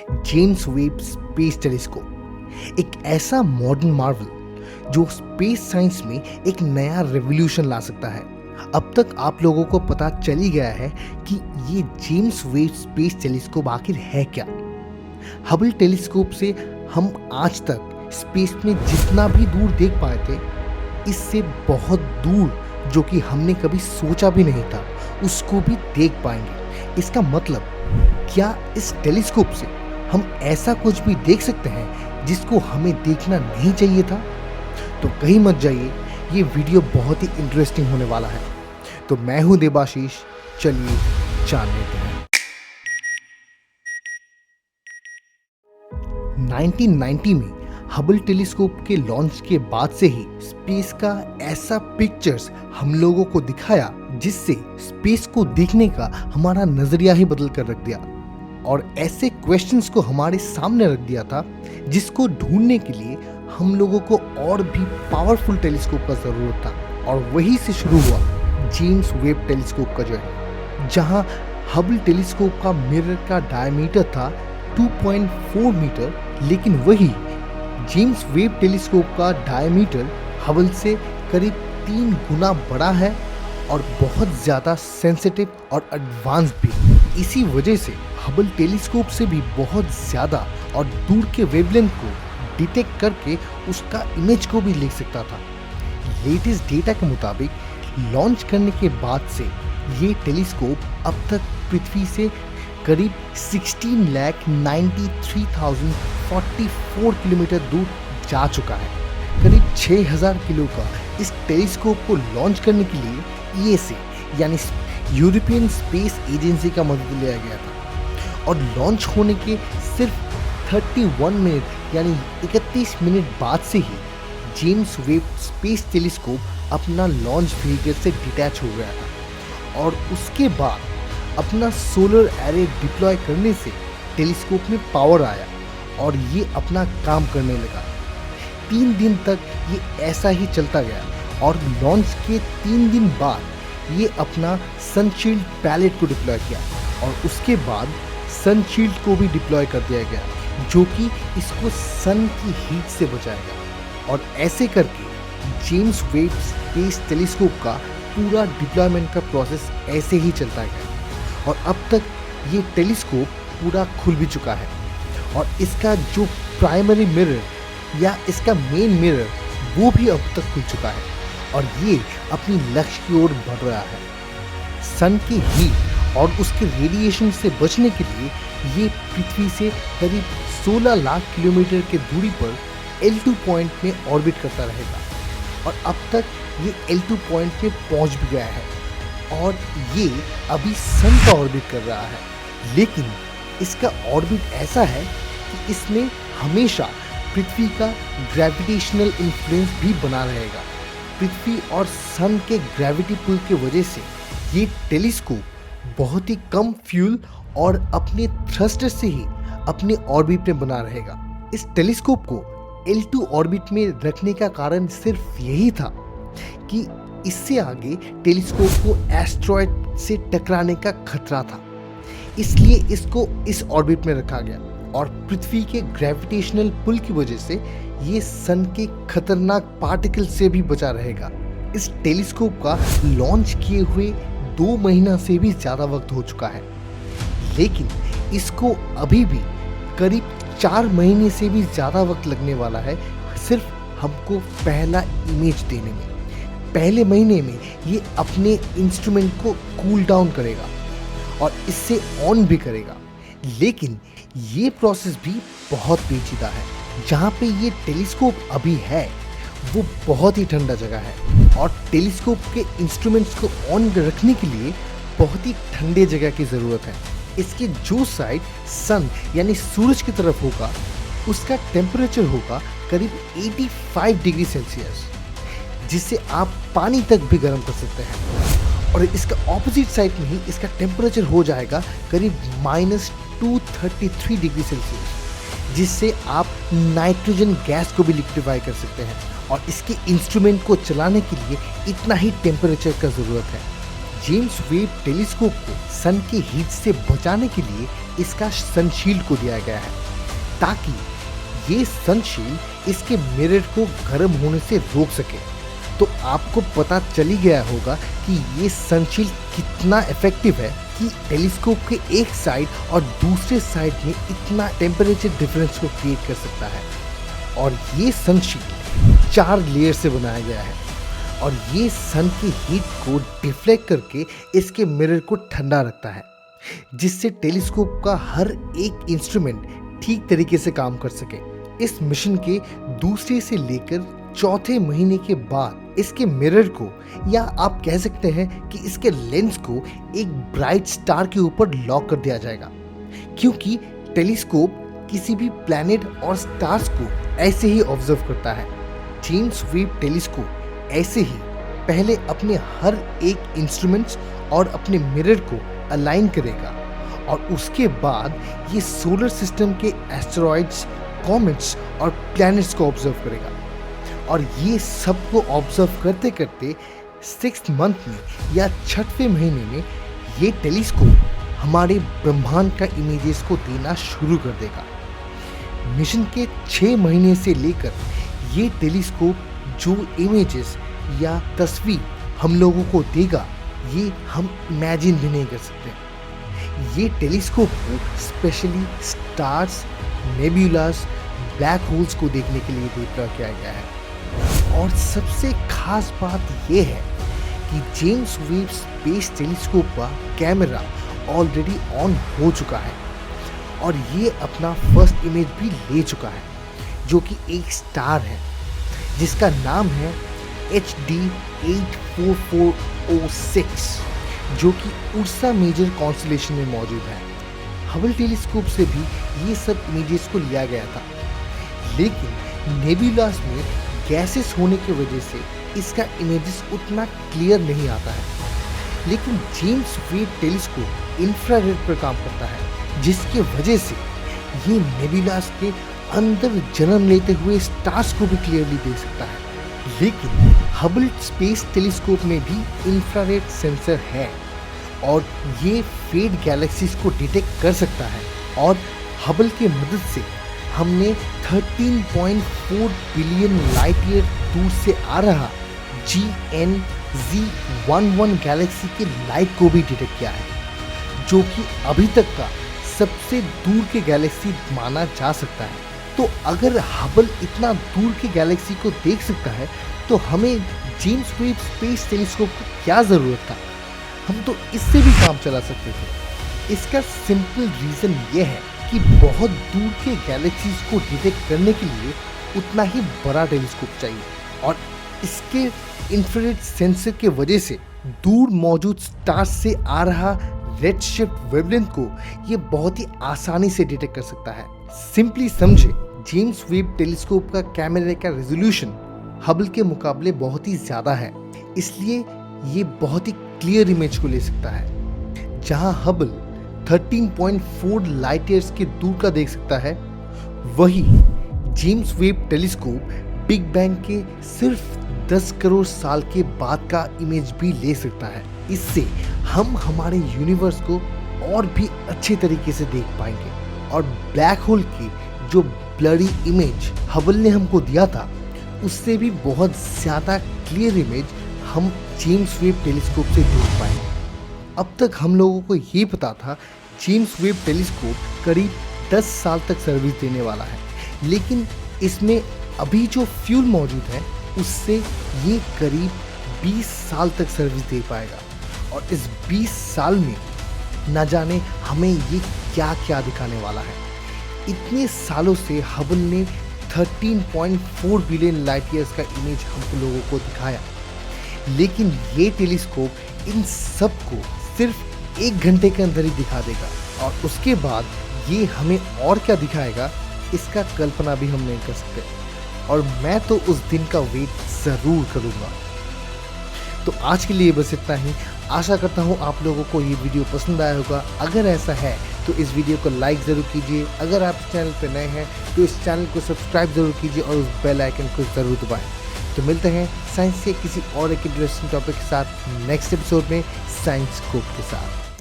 James Webb space telescope, एक ऐसा modern Marvel जो स्पेस साइंस में एक नया रेवोल्यूशन ला सकता है। अब तक आप लोगों को पता चल ही गया है कि ये जेम्स वेब स्पेस टेलीस्कोप आखिर है क्या। हबल टेलीस्कोप से हम आज तक स्पेस में जितना भी दूर देख पाए थे, इससे बहुत दूर जो कि हमने कभी सोचा भी नहीं था, उसको भी देख पाएंगे। इसका मतलब क्या इस टेलीस्कोप से हम ऐसा कुछ भी देख सकते हैं जिसको हमें देखना नहीं चाहिए था? तो कहीं मत जाइए, ये वीडियो बहुत ही इंटरेस्टिंग होने वाला है। तो मैं हूं देबाशीष, चलिए जान लेते हैं। 1990 में हबल टेलीस्कोप के लॉन्च के बाद से ही स्पेस का ऐसा पिक्चर्स हम लोगों को दिखाया जिससे स्पेस को देखने का हमारा नजरिया ही बदल कर रख दिया, और ऐसे क्वेश्चंस को हमारे सामने रख दिया था जिसको ढूंढने के लिए हम लोगों को और भी पावरफुल टेलीस्कोप का जरूरत था। और वहीं से शुरू हुआ जेम्स वेब टेलीस्कोप का जर्नी, जहां हबल टेलीस्कोप का मिरर का डायमीटर था 2.4 मीटर, लेकिन वही जेम्स वेब टेलीस्कोप का डायमीटर हबल से करीब 3 गुना बड़ा है और बहुत ज़्यादा सेंसिटिव और एडवांस भी। इसी वजह से हबल टेलीस्कोप से भी बहुत ज़्यादा और दूर के वेवलेंथ को डिटेक्ट करके उसका इमेज को भी ले सकता था। लेटेस्ट डेटा के मुताबिक लॉन्च करने के बाद से ये टेलीस्कोप अब तक पृथ्वी से करीब 16,93,044 किलोमीटर दूर जा चुका है। करीब 6,000 किलो का इस टेलीस्कोप को लॉन्च करने के लिए ईएसए यानी यूरोपियन स्पेस एजेंसी का मदद लिया गया था, और लॉन्च होने के सिर्फ 31 मिनट यानी 31 मिनट बाद से ही जेम्स वेब स्पेस टेलीस्कोप अपना लॉन्च व्हीकल से डिटैच हो गया था, और उसके बाद अपना सोलर एरे डिप्लॉय करने से टेलीस्कोप में पावर आया और ये अपना काम करने लगा। 3 दिन तक ये ऐसा ही चलता गया, और लॉन्च के 3 दिन बाद ये अपना सनशील्ड पैलेट को डिप्लॉय किया, और उसके बाद सनशील्ड को भी डिप्लॉय कर दिया गया जो कि इसको सन की हीट से बचाएगा। और ऐसे करके जेम्स वेब स्पेस टेलीस्कोप का पूरा डिप्लॉयमेंट का प्रोसेस ऐसे ही चलता गया, और अब तक ये टेलीस्कोप पूरा खुल भी चुका है, और इसका जो प्राइमरी मिरर या इसका मेन मिरर वो भी अब तक खुल चुका है, और ये अपनी लक्ष्य की ओर बढ़ रहा है। सन की हीट और उसके रेडिएशन से बचने के लिए ये पृथ्वी से करीब 16 लाख किलोमीटर के दूरी पर L2 पॉइंट में ऑर्बिट करता रहेगा, और अब तक ये L2 पॉइंट में पहुंच भी गया है, और ये अभी सन का ऑर्बिट कर रहा है। लेकिन इसका ऑर्बिट ऐसा है कि इसमें हमेशा पृथ्वी का ग्रेविटेशनल इन्फ्लुएंस भी बना रहेगा। पृथ्वी और सन के ग्रेविटी पुल की वजह से ये टेलीस्कोप बहुत ही कम फ्यूल और अपने थ्रस्टर से ही अपने ऑर्बिट में बना रहेगा। इस टेलीस्कोप को L2 ऑर्बिट में रखने का कारण सिर्फ यही था कि इससे आगे टेलीस्कोप को एस्ट्रॉयड से टकराने का खतरा था, इसलिए इसको इस ऑर्बिट में रखा गया, और पृथ्वी के ग्रेविटेशनल पुल की वजह से ये सन के खतरनाक पार्टिकल से भी बचा रहेगा। इस टेलीस्कोप का लॉन्च किए हुए 2 महीना से भी ज़्यादा वक्त हो चुका है, लेकिन इसको अभी भी करीब 4 महीने से भी ज़्यादा वक्त लगने वाला है सिर्फ हमको पहला इमेज देने में। पहले महीने में ये अपने इंस्ट्रूमेंट को कूल डाउन करेगा और इससे ऑन भी करेगा, लेकिन ये प्रोसेस भी बहुत पेचीदा है। जहाँ पे ये टेलीस्कोप अभी है वो बहुत ही ठंडा जगह है, और टेलीस्कोप के इंस्ट्रूमेंट्स को ऑन रखने के लिए बहुत ही ठंडे जगह की ज़रूरत है। इसके जो साइड सन यानी सूरज की तरफ होगा उसका टेम्परेचर होगा करीब 85 डिग्री सेल्सियस, जिससे आप पानी तक भी गर्म कर सकते हैं, और इसका ऑपोजिट साइड में ही इसका टेम्परेचर हो जाएगा करीब -233 डिग्री सेल्सियस, जिससे आप नाइट्रोजन गैस को भी लिक्विफाई कर सकते हैं, और इसके इंस्ट्रूमेंट को चलाने के लिए इतना ही टेम्परेचर का ज़रूरत है। जेम्स वेब टेलीस्कोप को सन के हीट से बचाने के लिए इसका सनशील्ड को दिया गया है, ताकि ये सनशील्ड इसके मिरर को गर्म होने से रोक सके। तो आपको पता चली गया होगा कि ये सनशील्ड कितना इफेक्टिव है कि टेलीस्कोप के एक साइड और दूसरे साइड में इतना टेम्परेचर डिफरेंस को क्रिएट कर सकता है। और ये सनशील्ड 4 लेयर से बनाया गया है और ये सन की हीट को डिफ्लेक्ट करके इसके मिरर को ठंडा रखता है, जिससे टेलीस्कोप का हर एक इंस्ट्रूमेंट ठीक तरीके से काम कर सके। इस मिशन के दूसरे से लेकर चौथे महीने के बाद इसके मिरर को, या आप कह सकते हैं कि इसके लेंस को, एक ब्राइट स्टार के ऊपर लॉक कर दिया जाएगा, क्योंकि टेलीस्कोप किसी भी प्लैनेट और स्टार्स को ऐसे ही ऑब्जर्व करता है। जेम्स वेब टेलीस्कोप ऐसे ही पहले अपने हर एक इंस्ट्रूमेंट्स और अपने मिरर को अलाइन करेगा और उसके बाद ये सोलर सिस्टम के एस्टेरॉइड्स, कॉमेट्स और प्लैनेट्स को ऑब्जर्व करेगा। और ये सबको ऑब्जर्व करते करते 6th मंथ में या 6वें महीने में ये टेलीस्कोप हमारे ब्रह्मांड का इमेजेस को देना शुरू कर देगा। मिशन के 6 महीने से लेकर ये टेलीस्कोप जो इमेजेस या तस्वीर हम लोगों को देगा, ये हम इमेजिन भी नहीं कर सकते। ये टेलीस्कोप को specially stars, nebulas, black holes को देखने के लिए डेवलप किया गया है। और सबसे खास बात यह है कि जेम्स वेब स्पेस टेलीस्कोप का कैमरा ऑलरेडी ऑन हो चुका है और ये अपना फर्स्ट इमेज भी ले चुका है, जो कि एक स्टार है जिसका नाम है HD 84406, जो कि उर्सा मेजर कॉन्स्टेलेशन में मौजूद है। हबल टेलीस्कोप से भी ये सब इमेजेस को लिया गया था, लेकिन नेबुलास में गैसेस होने की वजह से इसका इमेजेस उतना क्लियर नहीं आता है। लेकिन जेम्स वेब टेलीस्कोप इंफ्रारेड पर काम करता है, जिसकी वजह से ये नेबुलास के अंदर जन्म लेते हुए स्टार्स को भी क्लियरली देख सकता है। लेकिन हबल स्पेस टेलीस्कोप में भी इंफ्रारेड सेंसर है और ये फेड गैलेक्सीज को डिटेक्ट कर सकता है। और हबल की मदद से हमने 13.4 बिलियन लाइट ईयर दूर से आ रहा GN-Z11 गैलेक्सी के लाइट को भी डिटेक्ट किया है, जो कि अभी तक का सबसे दूर के गैलेक्सी माना जा सकता है। तो अगर हबल इतना दूर के गैलेक्सी को देख सकता है, तो हमें जेम्स वेब स्पेस टेलीस्कोप की क्या ज़रूरत था? हम तो इससे भी काम चला सकते थे। इसका सिंपल रीज़न ये है कि बहुत दूर के गैलेक्सीज को डिटेक्ट करने के लिए उतना ही बड़ा टेलीस्कोप चाहिए, और इसके इंफ्रारेड सेंसर के वजह से दूर मौजूद स्टार्स से आ रहा रेडशिफ्ट वेवलेंथ को ये बहुत ही आसानी से डिटेक्ट कर सकता है। सिंपली समझे, जेम्स वेब टेलीस्कोप का कैमरे का रेजोल्यूशन हबल के मुकाबले बहुत ही ज़्यादा है, इसलिए ये बहुत ही क्लियर इमेज को ले सकता है। जहां हबल 13.4 लाइट ईयर्स के दूर का देख सकता है, वही James Webb telescope big bang के सिर्फ 10 करोड़ साल के बाद का इमेज भी ले सकता है। इससे हम हमारे यूनिवर्स को और भी अच्छे तरीके से देख पाएंगे, और ब्लैक होल की जो ब्लरी इमेज हबल ने हमको दिया था, उससे भी बहुत ज़्यादा क्लियर इमेज हम जेम्स वेब टेलीस्कोप से देख पाएंगे। अब तक हम लोगों को ये पता था जेम्स वेब टेलीस्कोप करीब 10 साल तक सर्विस देने वाला है, लेकिन इसमें अभी जो फ्यूल मौजूद है उससे ये करीब 20 साल तक सर्विस दे पाएगा। और इस 20 साल में न जाने हमें ये क्या क्या दिखाने वाला है। इतने सालों से हबल ने 13.4 बिलियन लाइट ईयर्स का इमेज हम लोगों को दिखाया, लेकिन ये टेलीस्कोप इन सब को सिर्फ 1 घंटे के अंदर ही दिखा देगा, और उसके बाद ये हमें और क्या दिखाएगा इसका कल्पना भी हम नहीं कर सकते। और मैं तो उस दिन का वेट ज़रूर करूँगा। तो आज के लिए बस इतना ही। आशा करता हूँ आप लोगों को ये वीडियो पसंद आया होगा। अगर ऐसा है तो इस वीडियो को लाइक ज़रूर कीजिए। अगर आप इस चैनल पर नए हैं तो इस चैनल को सब्सक्राइब ज़रूर कीजिए और उस बेल आइकन को ज़रूर दबाएं, तो मिलते हैं साइंस के किसी और एक इंटरेस्टिंग टॉपिक के साथ नेक्स्ट एपिसोड में साइंस स्कूप के साथ।